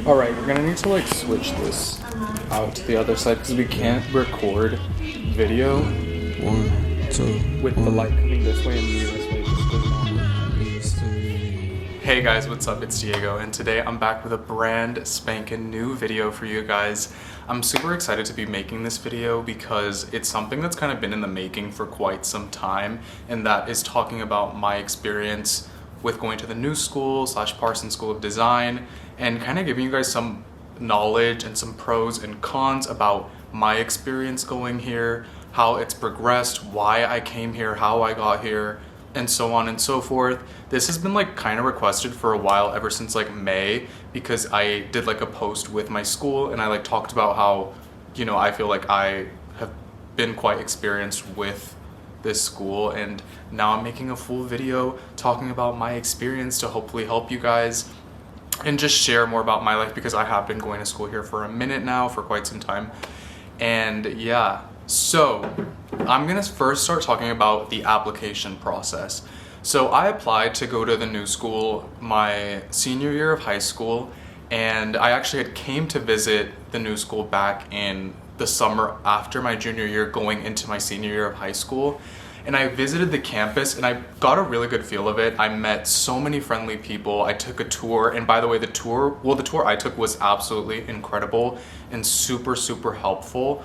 Alright, we're gonna need to like switch this out to the other side because we can't record video with the light coming this way and me this way. Hey guys, what's up? It's Diego, and today I'm back with a brand spanking new video for you guys. I'm super excited to be making this video because it's something that's kind of been in the making for quite some time, and that is talking about my experience with going to the new school / Parsons School of Design, and kind of giving you guys some knowledge and some pros and cons about my experience going here, how it's progressed, why I came here, how I got here, and so on and so forth. This has been like kind of requested for a while, ever since like May, because I did like a post with my school and I like talked about how, you know, I feel like I have been quite experienced with this school, and now I'm making a full video talking about my experience to hopefully help you guys and just share more about my life, because I have been going to school here for a minute now, for quite some time. And yeah, so I'm gonna first start talking about the application process. So I applied to go to the new school my senior year of high school, and I actually came to visit the new school back in the summer after my junior year, going into my senior year of high school. And I visited the campus and I got a really good feel of it. I met so many friendly people. I took a tour, and by the way, the tour I took was absolutely incredible and super helpful.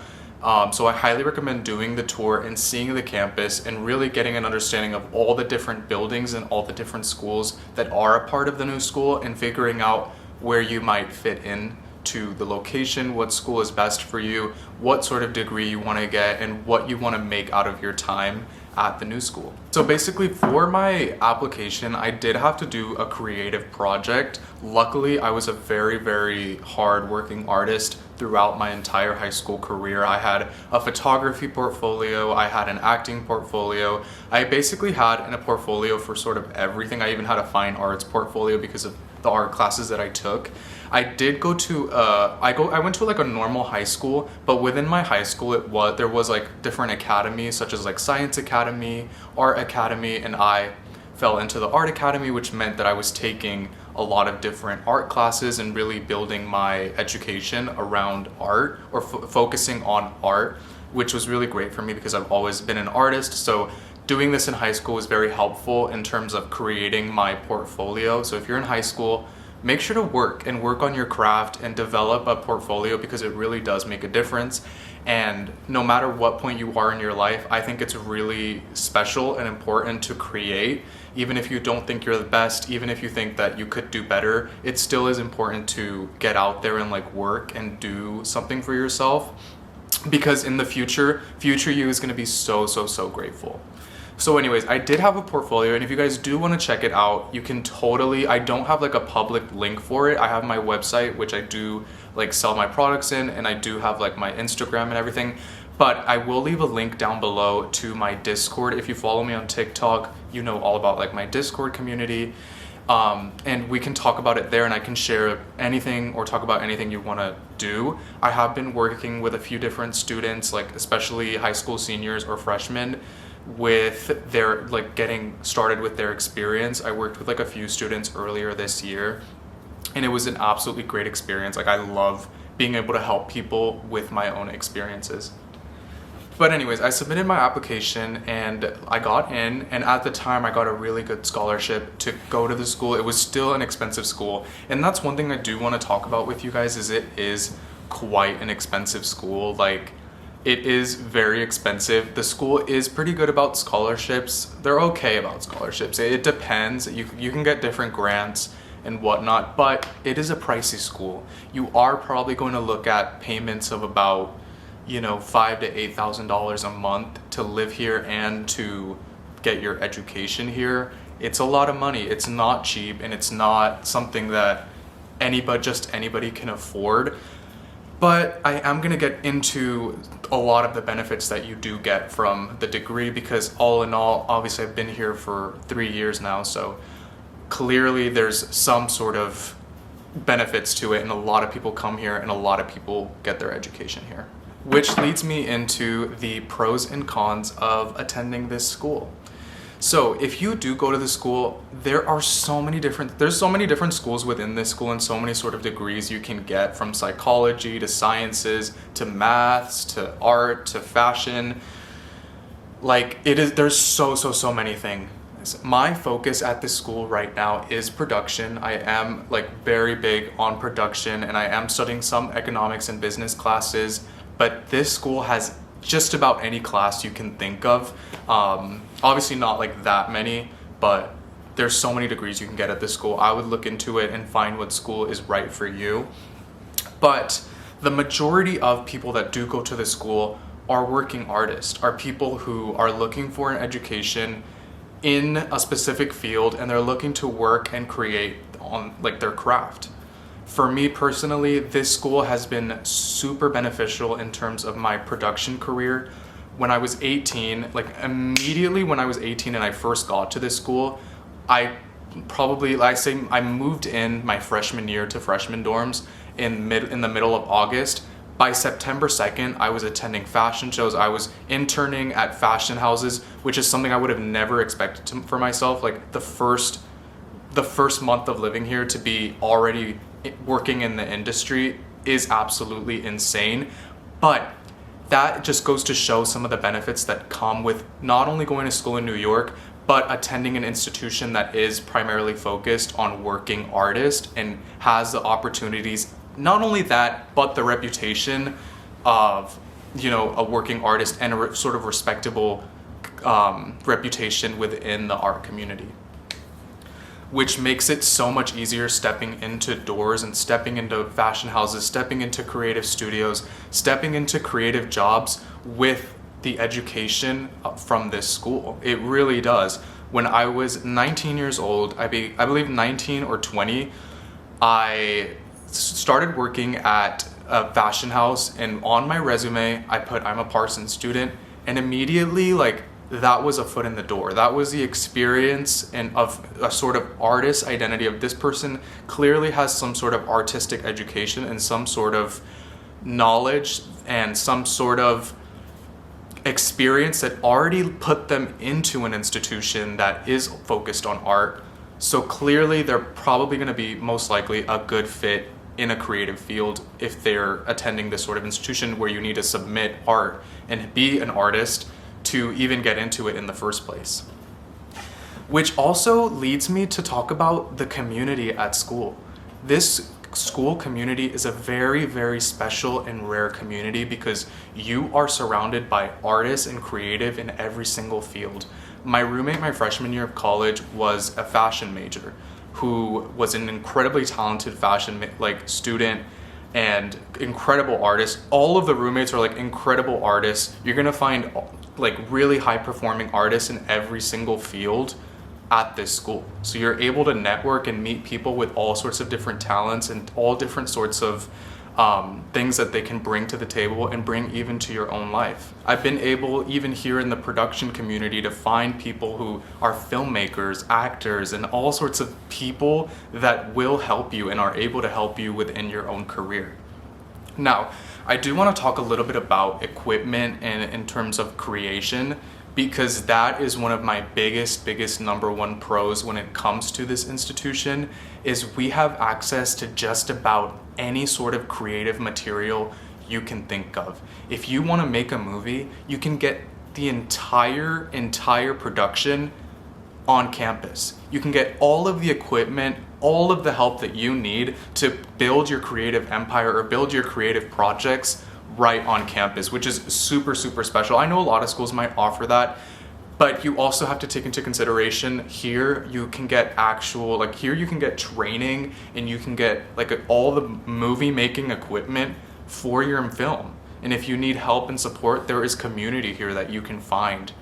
So I highly recommend doing the tour and seeing the campus and really getting an understanding of all the different buildings and all the different schools that are a part of the new school, and figuring out where you might fit in to the location, what school is best for you, what sort of degree you want to get, and what you want to make out of your time at the new school. So basically, for my application, I did have to do a creative project. Luckily, I was a very hard-working artist throughout my entire high school career. I had a photography portfolio, I had an acting portfolio. I basically had a portfolio for sort of everything. I even had a fine arts portfolio because of the art classes that I took. I did go to I went to like a normal high school, but within my high school there was like different academies, such as like Science Academy, Art Academy, and I fell into the Art Academy, which meant that I was taking a lot of different art classes and really building my education around art, or focusing on art, which was really great for me because I've always been an artist. So doing this in high school was very helpful in terms of creating my portfolio. So if you're in high school, make sure to work on your craft and develop a portfolio, because it really does make a difference. And no matter what point you are in your life, I think it's really special and important to create. Even if you don't think you're the best, even if you think that you could do better, it still is important to get out there and like work and do something for yourself, because in the future you is going to be so grateful. So anyways, I did have a portfolio, and if you guys do want to check it out, you can totally, I don't have like a public link for it. I have my website, which I do like sell my products in, and I do have like my Instagram and everything, but I will leave a link down below to my Discord. If you follow me on TikTok, you know all about like my Discord community, and we can talk about it there, and I can share anything or talk about anything you want to do. I have been working with a few different students, like especially high school seniors or freshmen, with their like getting started with their experience. I worked with like a few students earlier this year, and it was an absolutely great experience. Like I love being able to help people with my own experiences. But anyways, I submitted my application and I got in, and at the time I got a really good scholarship to go to the school. It was still an expensive school, and that's one thing I do want to talk about with you guys, is it is quite an expensive school. Like, it is very expensive. The school is pretty good about scholarships. They're okay about scholarships. It depends. You can get different grants and whatnot, but it is a pricey school. You are probably going to look at payments of about, you know, $5,000 to $8,000 a month to live here and to get your education here. It's a lot of money. It's not cheap, and it's not something that anybody can afford. But I am going to get into a lot of the benefits that you do get from the degree, because all in all, obviously I've been here for 3 years now, so clearly there's some sort of benefits to it, and a lot of people come here and a lot of people get their education here. Which leads me into the pros and cons of attending this school. So if you do go to the school, there's so many different schools within this school and so many sort of degrees you can get, from psychology to sciences to maths to art to fashion. Like there's so many things. My focus at this school right now is production. I am like very big on production, and I am studying some economics and business classes, but this school has just about any class you can think of. Obviously not like that many, but there's so many degrees you can get at this school. I would look into it and find what school is right for you. But the majority of people that do go to the school are working artists, are people who are looking for an education in a specific field, and they're looking to work and create on like their craft. For me personally, this school has been super beneficial in terms of my production career. When I was 18, like immediately when I was 18 and I first got to this school, I moved in my freshman year to freshman dorms in the middle of August. By September 2nd, I was attending fashion shows. I was interning at fashion houses, which is something I would have never expected for myself. Like the first month of living here to be already working in the industry is absolutely insane. But that just goes to show some of the benefits that come with not only going to school in New York, but attending an institution that is primarily focused on working artists and has the opportunities, not only that, but the reputation of, a working artist and a sort of respectable reputation within the art community, which makes it so much easier stepping into doors and stepping into fashion houses, stepping into creative studios, stepping into creative jobs with the education from this school. It really does. When I was 19 years old, I believe 19 or 20, I started working at a fashion house, and on my resume, I put I'm a Parsons student, and immediately that was a foot in the door. That was the experience and of a sort of artist identity of this person clearly has some sort of artistic education and some sort of knowledge and some sort of experience that already put them into an institution that is focused on art. So clearly they're probably going to be most likely a good fit in a creative field if they're attending this sort of institution where you need to submit art and be an artist to even get into it in the first place. Which also leads me to talk about the community at school. This school community is a very, very special and rare community because you are surrounded by artists and creative in every single field. My roommate my freshman year of college was a fashion major who was an incredibly talented fashion student and incredible artist. All of the roommates are incredible artists. You're gonna find really high performing artists in every single field at this school. So you're able to network and meet people with all sorts of different talents and all different sorts of things that they can bring to the table and bring even to your own life. I've been able, even here in the production community, to find people who are filmmakers, actors, and all sorts of people that will help you and are able to help you within your own career. Now, I do want to talk a little bit about equipment and in terms of creation, because that is one of my biggest number one pros when it comes to this institution, is we have access to just about any sort of creative material you can think of. If you want to make a movie, you can get the entire production on campus. You can get all of the equipment, all of the help that you need to build your creative empire or build your creative projects right on campus, which is super special. I know a lot of schools might offer that, but you also have to take into consideration here you can get here you can get training and you can get all the movie making equipment for your film. And if you need help and support, there is community here that you can find,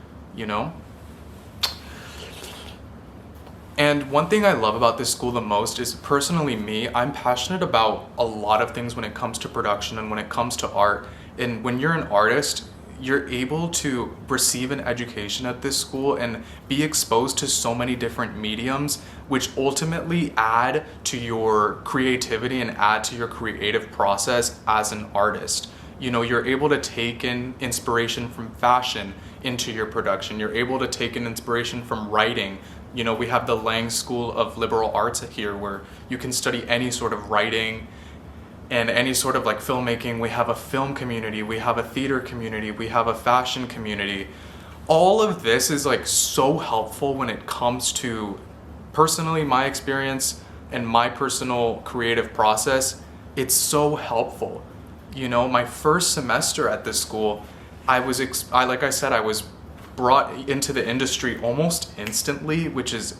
And one thing I love about this school the most is, personally me, I'm passionate about a lot of things when it comes to production and when it comes to art. And when you're an artist, you're able to receive an education at this school and be exposed to so many different mediums, which ultimately add to your creativity and add to your creative process as an artist. You know, you're able to take in inspiration from fashion into your production. You're able to take in inspiration from writing. You know, we have the Lang School of Liberal Arts here where you can study any sort of writing and any sort of like filmmaking. We have a film community, we have a theater community, we have a fashion community. All of this is like so helpful when it comes to personally my experience and my personal creative process. It's so helpful. You know, my first semester at this school, like I said, I was brought into the industry almost instantly, which is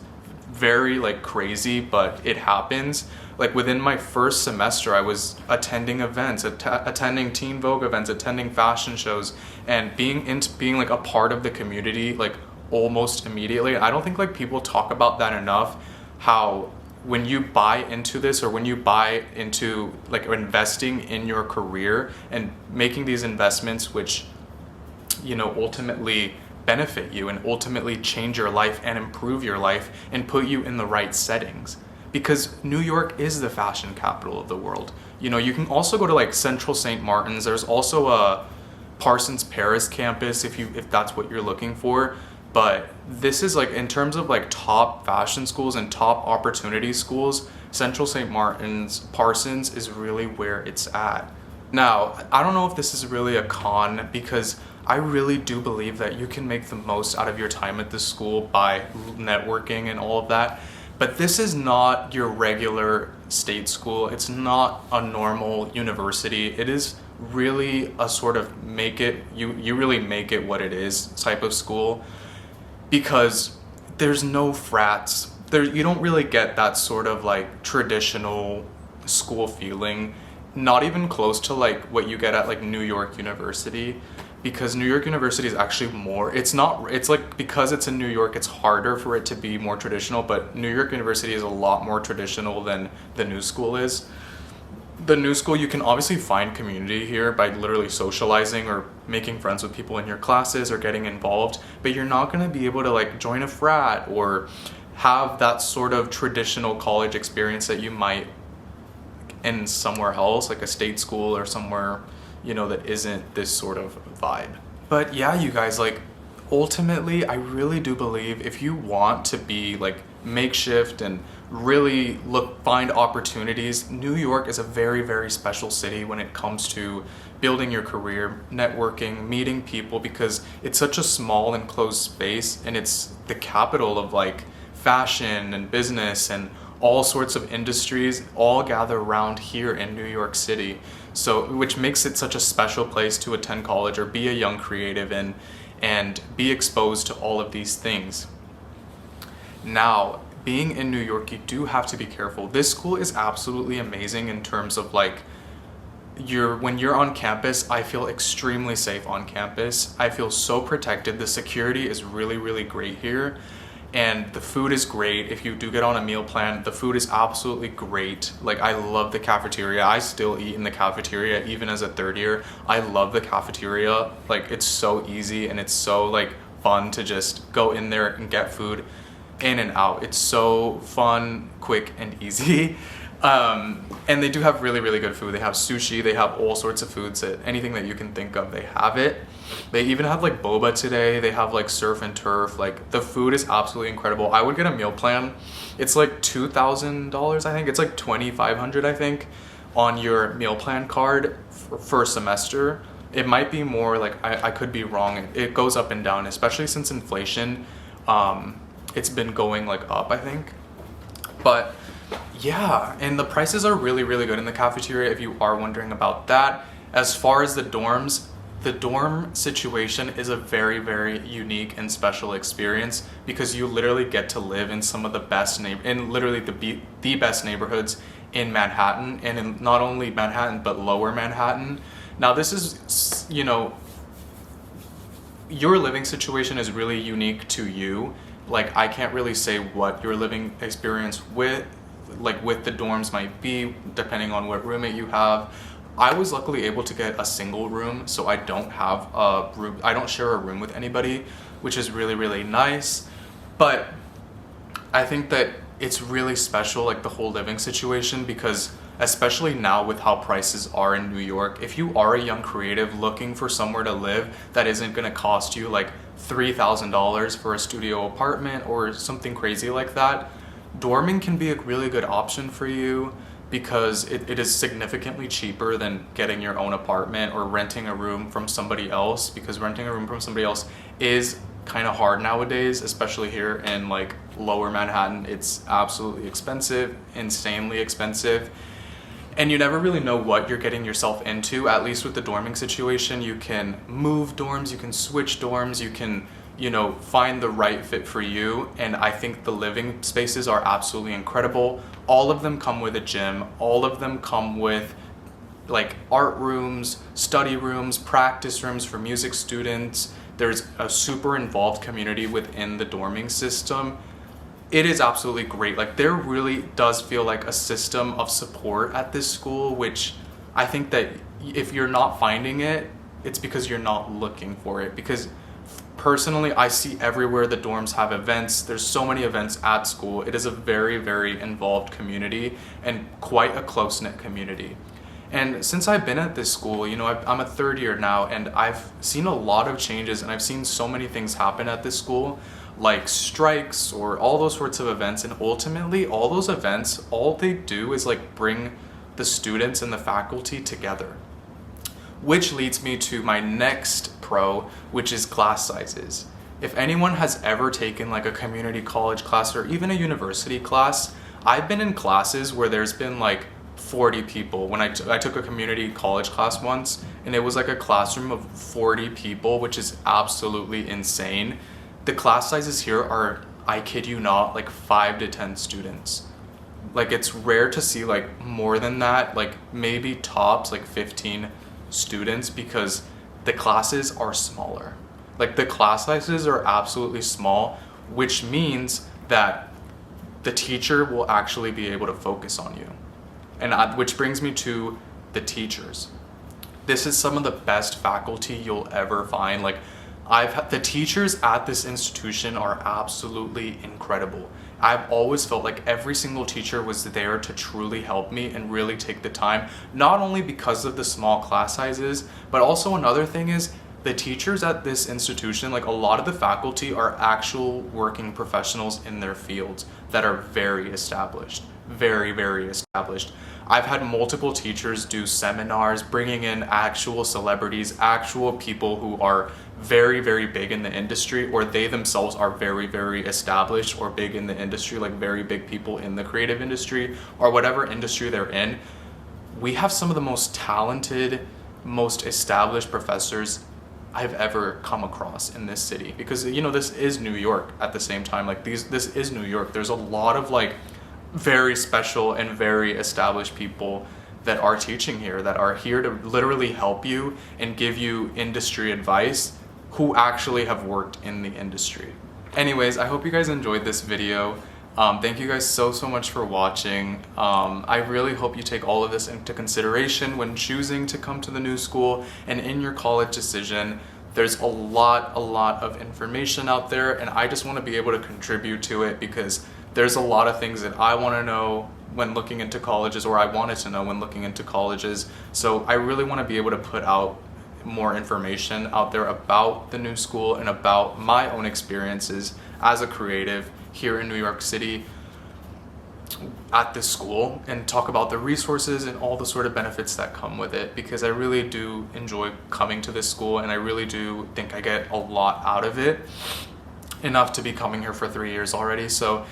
very like crazy, but it happens. Like within my first semester, I was attending events, attending Teen Vogue events, attending fashion shows, and being like a part of the community like almost immediately. I don't think like people talk about that enough, how when you buy into this, or when you buy into like investing in your career and making these investments which, you know, ultimately benefit you and ultimately change your life and improve your life and put you in the right settings. Because New York is the fashion capital of the world. You know, you can also go to like Central St. Martin's. There's also a Parsons Paris campus if that's what you're looking for. But this is like, in terms of like top fashion schools and top opportunity schools, Central St. Martin's, Parsons is really where it's at. Now, I don't know if this is really a con, because I really do believe that you can make the most out of your time at this school by networking and all of that. But this is not your regular state school. It's not a normal university. It is really a sort of you really make it what it is type of school, because there's no frats. You don't really get that sort of like traditional school feeling, not even close to like what you get at like New York University. Because New York University is actually more, it's like, because it's in New York, it's harder for it to be more traditional, but New York University is a lot more traditional than the New School is. The New School, you can obviously find community here by literally socializing or making friends with people in your classes or getting involved, but you're not going to be able to like join a frat or have that sort of traditional college experience that you might in somewhere else, like a state school or somewhere, you know, that isn't this sort of vibe. But yeah, you guys, like ultimately, I really do believe if you want to be like makeshift and really find opportunities, New York is a very, very special city when it comes to building your career, networking, meeting people, because it's such a small enclosed space, and it's the capital of like fashion and business and all sorts of industries all gather around here in New York City. So, which makes it such a special place to attend college or be a young creative in and be exposed to all of these things. Now, being in New York, you do have to be careful. This school is absolutely amazing in terms of like, when you're on campus, I feel extremely safe on campus. I feel so protected. The security is really, really great here. And the food is great. If you do get on a meal plan, the food is absolutely great. Like, I love the cafeteria. I still eat in the cafeteria even as a third year. I love the cafeteria. Like, it's so easy and it's so like fun to just go in there and get food in and out. It's so fun, quick, and easy. And they do have really, really good food. They have sushi, they have all sorts of foods, anything that you can think of, they have it. They even have like boba today, they have like surf and turf. Like, the food is absolutely incredible. I would get a meal plan. It's like $2,000, I think. It's like $2,500, I think, on your meal plan card for a semester. It might be more, like, I could be wrong. It goes up and down, especially since inflation. It's been going like up, I think. But yeah, and the prices are really, really good in the cafeteria if you are wondering about that. As far as the dorms, the dorm situation is a very, very unique and special experience, because you literally get to live in some of the best the best neighborhoods in Manhattan, and in not only Manhattan but lower Manhattan. Now, this is, you know, your living situation is really unique to you. Like, I can't really say what your living experience with the dorms might be, depending on what roommate you have. I was luckily able to get a single room, so I don't share a room with anybody, which is really, really nice. But I think that it's really special, like the whole living situation, because especially now with how prices are in New York, if you are a young creative looking for somewhere to live that isn't going to cost you like $3,000 for a studio apartment or something crazy like that, dorming can be a really good option for you, because it is significantly cheaper than getting your own apartment or renting a room from somebody else, because renting a room from somebody else is kind of hard nowadays, especially here in like lower Manhattan. It's absolutely expensive, insanely expensive, and you never really know what you're getting yourself into. At least with the dorming situation, you can move dorms, you can switch dorms, you can, you know, find the right fit for you. And I think the living spaces are absolutely incredible. All of them come with a gym, all of them come with like art rooms, study rooms, practice rooms for music students. There's a super involved community within the dorming system. It is absolutely great. Like, there really does feel like a system of support at this school, which I think that if you're not finding it, it's because you're not looking for it. Because personally, I see everywhere the dorms have events. There's so many events at school. It is a very, very involved community and quite a close-knit community. And since I've been at this school, you know, I'm a third year now, and I've seen a lot of changes, and I've seen so many things happen at this school, like strikes or all those sorts of events. And ultimately, all those events, all they do is like bring the students and the faculty together. Which leads me to my next pro, which is class sizes. If anyone has ever taken like a community college class or even a university class, I've been in classes where there's been like 40 people. When I took a community college class once, and it was like a classroom of 40 people, which is absolutely insane. The class sizes here are, I kid you not, like 5 to 10 students. Like, it's rare to see like more than that, like maybe tops like 15 students, because the classes are smaller. Like, the class sizes are absolutely small, which means that the teacher will actually be able to focus on you. And which brings me to the teachers. This is some of the best faculty you'll ever find. Like, the teachers at this institution are absolutely incredible. I've always felt like every single teacher was there to truly help me and really take the time, not only because of the small class sizes, but also another thing is the teachers at this institution, like a lot of the faculty are actual working professionals in their fields that are very established, very, very established. I've had multiple teachers do seminars, bringing in actual celebrities, actual people who are very, very big in the industry, or they themselves are very, very established or big in the industry, like very big people in the creative industry or whatever industry they're in. We have some of the most talented, most established professors I've ever come across in this city, because, you know, this is New York at the same time. Like, this is New York. There's a lot of like very special and very established people that are teaching here, that are here to literally help you and give you industry advice, who actually have worked in the industry. Anyways, I hope you guys enjoyed this video. Thank you guys so much for watching. I really hope you take all of this into consideration when choosing to come to the new school and in your college decision. There's a lot of information out there, and I just want to be able to contribute to it, because there's a lot of things that I want to know when looking into colleges, or I wanted to know when looking into colleges. So I really want to be able to put out more information out there about the new school and about my own experiences as a creative here in New York City at this school, and talk about the resources and all the sort of benefits that come with it, because I really do enjoy coming to this school, and I really do think I get a lot out of it, enough to be coming here for 3 years already. So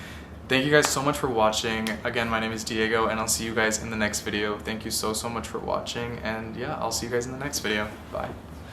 thank you guys so much for watching. Again, my name is Diego, and I'll see you guys in the next video. Thank you so much for watching, and yeah, I'll see you guys in the next video. Bye.